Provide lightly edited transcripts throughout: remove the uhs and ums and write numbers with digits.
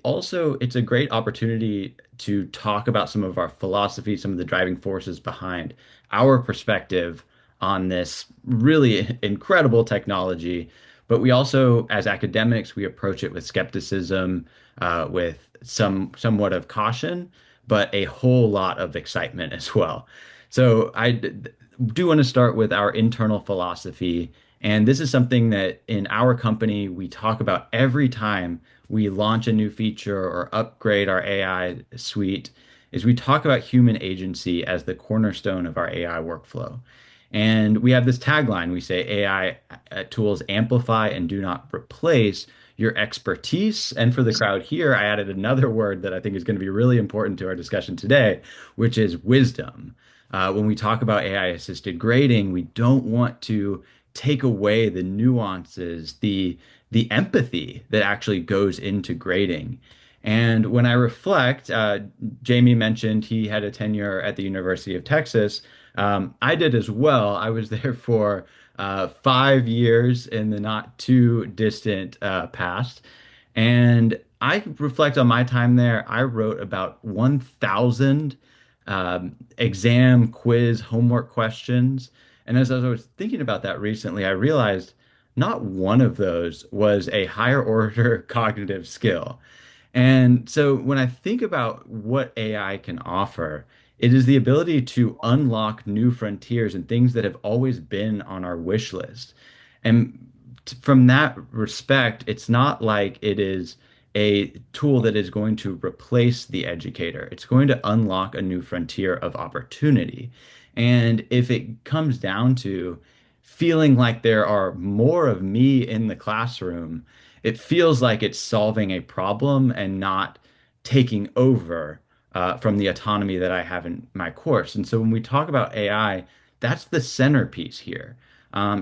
it's a great opportunity to talk about some of our philosophy, some of the driving forces behind our perspective on this really incredible technology. But we also, as academics, we approach it with skepticism, with somewhat of caution, but a whole lot of excitement as well. So do want to start with our internal philosophy. And this is something that in our company we talk about every time we launch a new feature or upgrade our AI suite, is we talk about human agency as the cornerstone of our AI workflow. And we have this tagline. We say AI tools amplify and do not replace your expertise. And for the crowd here, I added another word that I think is going to be really important to our discussion today, which is wisdom. When we talk about AI assisted grading, we don't want to take away the nuances, the empathy that actually goes into grading. And when I reflect, Jamie mentioned he had a tenure at the University of Texas. I did as well. I was there for 5 years in the not too distant past. And I reflect on my time there. I wrote about 1,000 exam, quiz, homework questions. And as I was thinking about that recently, I realized not one of those was a higher order cognitive skill. And so when I think about what AI can offer, it is the ability to unlock new frontiers and things that have always been on our wish list. And from that respect, it's not like it is a tool that is going to replace the educator. It's going to unlock a new frontier of opportunity. And if it comes down to feeling like there are more of me in the classroom, it feels like it's solving a problem and not taking over from the autonomy that I have in my course. And so when we talk about AI, that's the centerpiece here.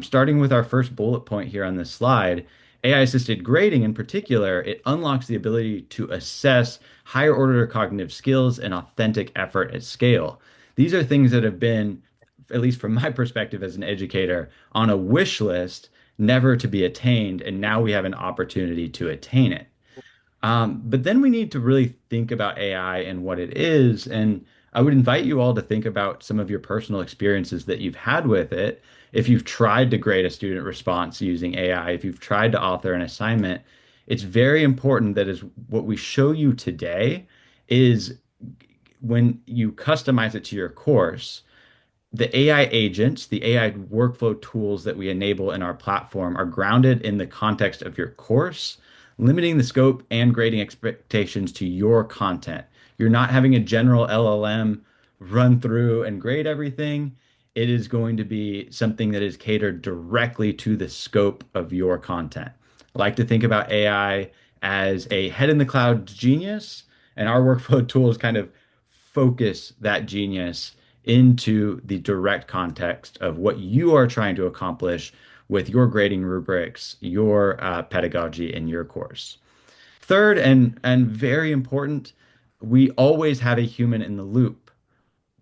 Starting with our first bullet point here on this slide, AI assisted grading in particular, it unlocks the ability to assess higher order cognitive skills and authentic effort at scale. These are things that have been, at least from my perspective as an educator, on a wish list, never to be attained. And now we have an opportunity to attain it. But then we need to really think about AI and what it is. And I would invite you all to think about some of your personal experiences that you've had with it. If you've tried to grade a student response using AI, if you've tried to author an assignment, it's very important that is what we show you today is when you customize it to your course, the AI agents, the AI workflow tools that we enable in our platform are grounded in the context of your course, limiting the scope and grading expectations to your content. You're not having a general LLM run through and grade everything. It is going to be something that is catered directly to the scope of your content. I like to think about AI as a head in the cloud genius, and our workflow tools kind of focus that genius into the direct context of what you are trying to accomplish with your grading rubrics, your pedagogy in your course. Third, and very important, we always have a human in the loop.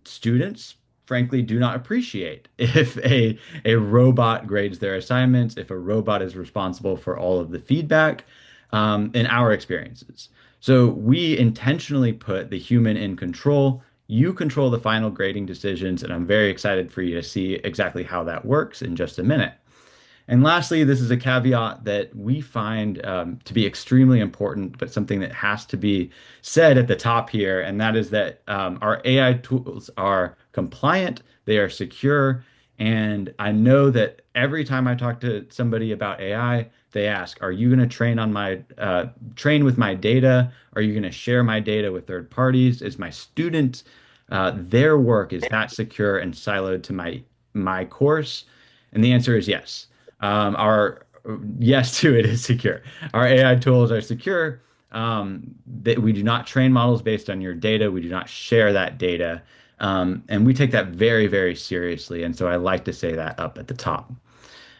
Students, frankly, do not appreciate if a robot grades their assignments, if a robot is responsible for all of the feedback in our experiences. So we intentionally put the human in control. You control the final grading decisions, and I'm very excited for you to see exactly how that works in just a minute. And lastly, this is a caveat that we find to be extremely important, but something that has to be said at the top here, and that is that our AI tools are compliant, they are secure, and I know that every time I talk to somebody about AI, they ask, "Are you going to train with my data? Are you going to share my data with third parties? Is my student their work is that secure and siloed to my course?" And the answer is yes. Our yes to it is secure. Our AI tools are secure. That we do not train models based on your data. We do not share that data. And we take that very, very seriously. And so I like to say that up at the top.